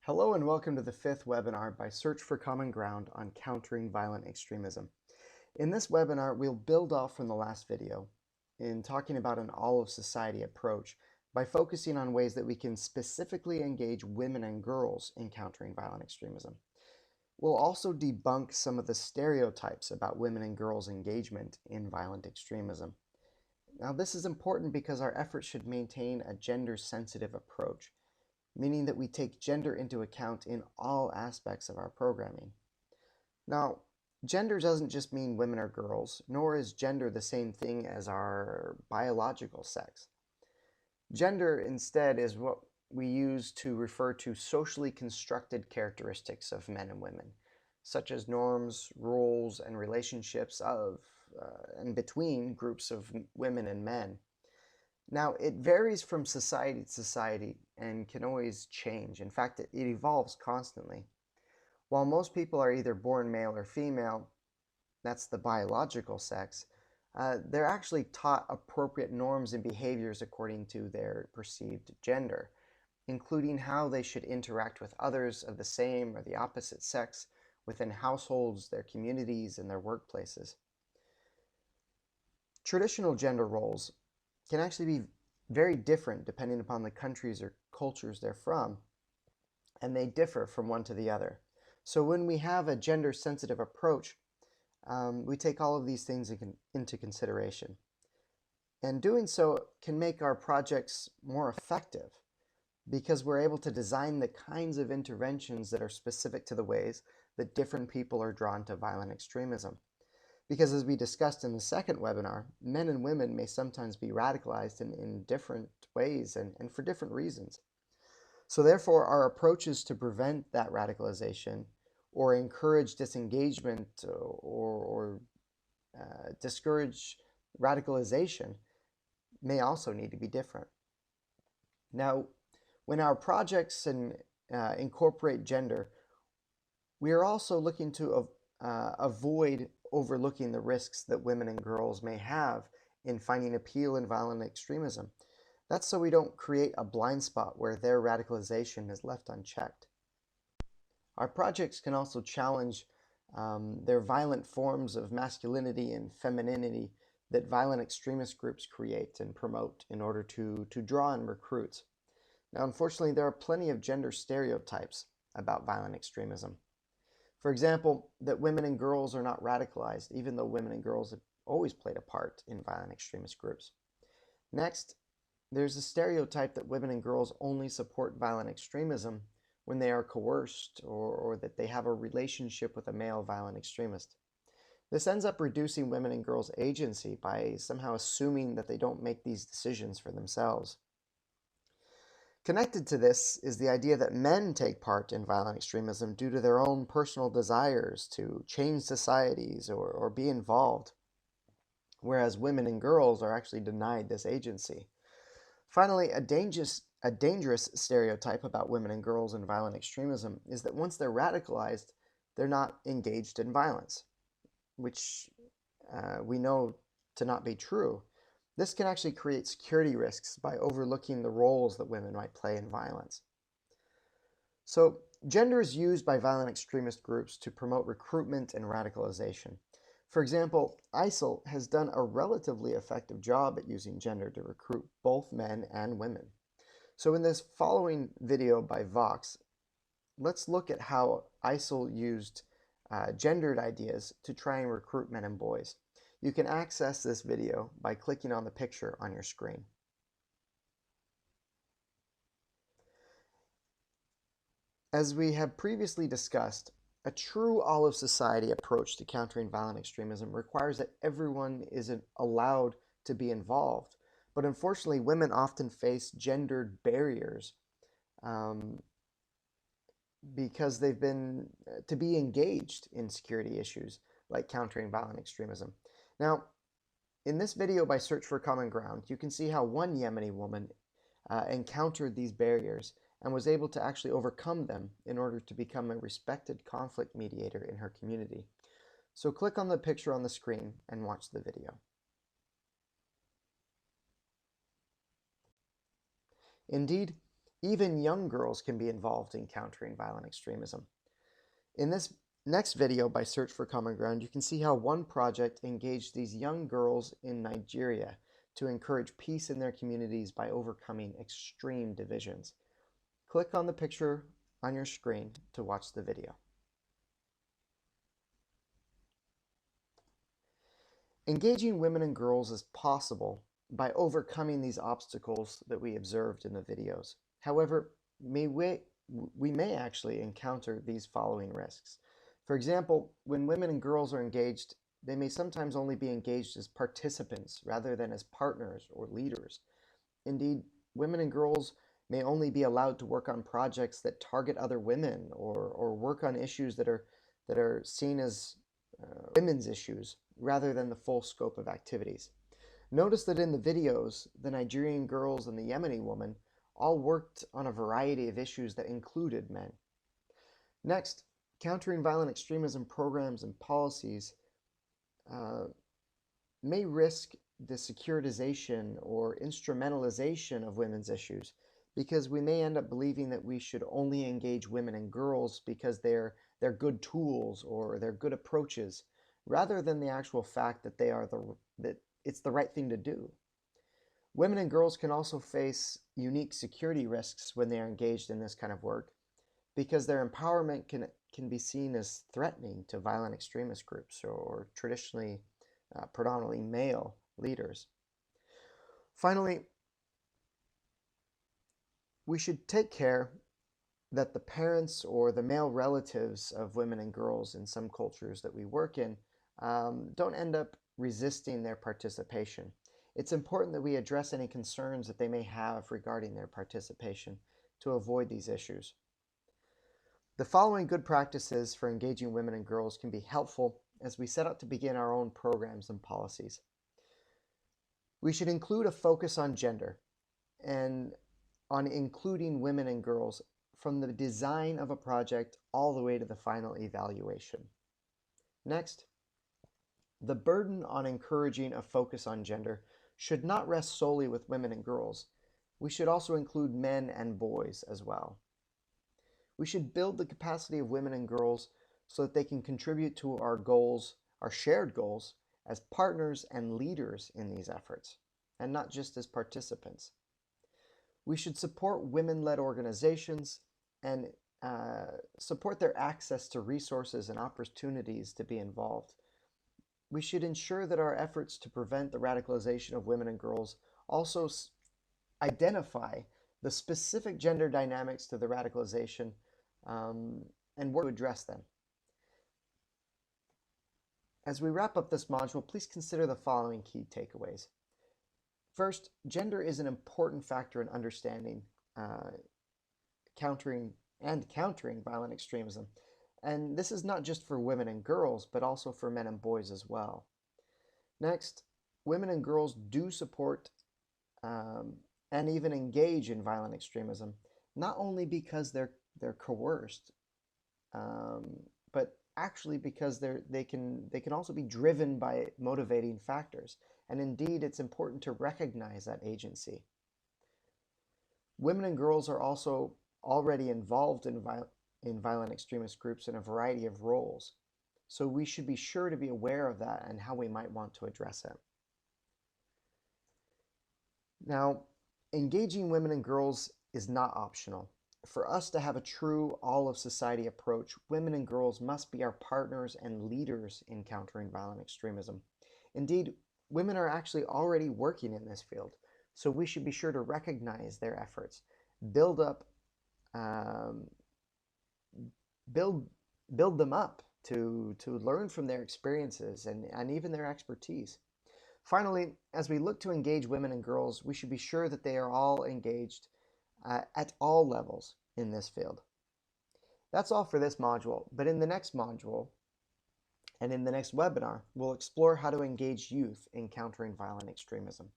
Hello and welcome to the fifth webinar by Search for Common Ground on Countering Violent Extremism. In this webinar, we'll build off from the last video in talking about an all-of-society approach by focusing on ways that we can specifically engage women and girls in countering violent extremism. We'll also debunk some of the stereotypes about women and girls' engagement in violent extremism. Now, this is important because our efforts should maintain a gender-sensitive approach, meaning that we take gender into account in all aspects of our programming. Now, gender doesn't just mean women or girls, nor is gender the same thing as our biological sex. Gender instead is what we use to refer to socially constructed characteristics of men and women, such as norms, roles, and relationships of and between groups of women and men. Now, it varies from society to society and can always change. In fact, it evolves constantly. While most people are either born male or female, that's the biological sex, they're actually taught appropriate norms and behaviors according to their perceived gender, including how they should interact with others of the same or the opposite sex within households, their communities, and their workplaces. Traditional gender roles can actually be very different depending upon the countries or cultures they're from, and they differ from one to the other. So when we have a gender-sensitive approach, we take all of these things into consideration. And doing so can make our projects more effective because we're able to design the kinds of interventions that are specific to the ways that different people are drawn to violent extremism. Because as we discussed in the second webinar, men and women may sometimes be radicalized in different ways and for different reasons. So therefore, our approaches to prevent that radicalization or encourage disengagement or discourage radicalization may also need to be different. Now, when our projects incorporate gender, we are also looking to avoid overlooking the risks that women and girls may have in finding appeal in violent extremism. That's so we don't create a blind spot where their radicalization is left unchecked. Our projects can also challenge their violent forms of masculinity and femininity that violent extremist groups create and promote in order to draw in recruits. Now, unfortunately, there are plenty of gender stereotypes about violent extremism. For example, that women and girls are not radicalized, even though women and girls have always played a part in violent extremist groups. Next, there's a stereotype that women and girls only support violent extremism when they are coerced or that they have a relationship with a male violent extremist. This ends up reducing women and girls' agency by somehow assuming that they don't make these decisions for themselves. Connected to this is the idea that men take part in violent extremism due to their own personal desires to change societies or be involved, whereas women and girls are actually denied this agency. Finally, a dangerous stereotype about women and girls in violent extremism is that once they're radicalized, they're not engaged in violence, which we know to not be true. This can actually create security risks by overlooking the roles that women might play in violence. So, gender is used by violent extremist groups to promote recruitment and radicalization. For example, ISIL has done a relatively effective job at using gender to recruit both men and women. So in this following video by Vox, let's look at how ISIL used gendered ideas to try and recruit men and boys. You can access this video by clicking on the picture on your screen. As we have previously discussed, a true all-of-society approach to countering violent extremism requires that everyone is allowed to be involved. But unfortunately, women often face gendered barriers because they've been to be engaged in security issues like countering violent extremism. Now, in this video by Search for Common Ground, you can see how one Yemeni woman encountered these barriers and was able to actually overcome them in order to become a respected conflict mediator in her community. So click on the picture on the screen and watch the video. Indeed, Even young girls can be involved in countering violent extremism. In this next video by Search for Common Ground, you can see how one project engaged these young girls in Nigeria to encourage peace in their communities by overcoming extreme divisions. Click on the picture on your screen to watch the video. Engaging women and girls is possible by overcoming these obstacles that we observed in the videos. However, we may actually encounter these following risks. For example, when women and girls are engaged, they may sometimes only be engaged as participants rather than as partners or leaders. Indeed, women and girls may only be allowed to work on projects that target other women or work on issues that are seen as women's issues rather than the full scope of activities. Notice that in the videos, the Nigerian girls and the Yemeni woman all worked on a variety of issues that included men. Next, countering violent extremism programs and policies may risk the securitization or instrumentalization of women's issues, because we may end up believing that we should only engage women and girls because they're good tools or they're good approaches, rather than the actual fact that that it's the right thing to do. Women and girls can also face unique security risks when they are engaged in this kind of work, because their empowerment can be seen as threatening to violent extremist groups or traditionally predominantly male leaders. Finally, we should take care that the parents or the male relatives of women and girls in some cultures that we work in don't end up resisting their participation. It's important that we address any concerns that they may have regarding their participation to avoid these issues. The following good practices for engaging women and girls can be helpful as we set out to begin our own programs and policies. We should include a focus on gender and on including women and girls from the design of a project all the way to the final evaluation. Next, the burden on encouraging a focus on gender should not rest solely with women and girls. We should also include men and boys as well. We should build the capacity of women and girls so that they can contribute to our goals, our shared goals, as partners and leaders in these efforts, and not just as participants. We should support women-led organizations and support their access to resources and opportunities to be involved. We should ensure that our efforts to prevent the radicalization of women and girls also identify the specific gender dynamics to the radicalization and work to address them. As we wrap up this module, please consider the following key takeaways. First, gender is an important factor in understanding countering violent extremism. And this is not just for women and girls, but also for men and boys as well. Next, women and girls do support and even engage in violent extremism, not only because they're coerced, but actually because they can also be driven by motivating factors. And indeed, it's important to recognize that agency. Women and girls are also already involved in violent extremist groups in a variety of roles. So we should be sure to be aware of that and how we might want to address it. Now, engaging women and girls is not optional. For us to have a true all-of-society approach, women and girls must be our partners and leaders in countering violent extremism. Indeed, women are actually already working in this field, so we should be sure to recognize their efforts, build them up to learn from their experiences and even their expertise. Finally, as we look to engage women and girls, we should be sure that they are all engaged at all levels in this field. That's all for this module, but in the next module and in the next webinar, we'll explore how to engage youth in countering violent extremism.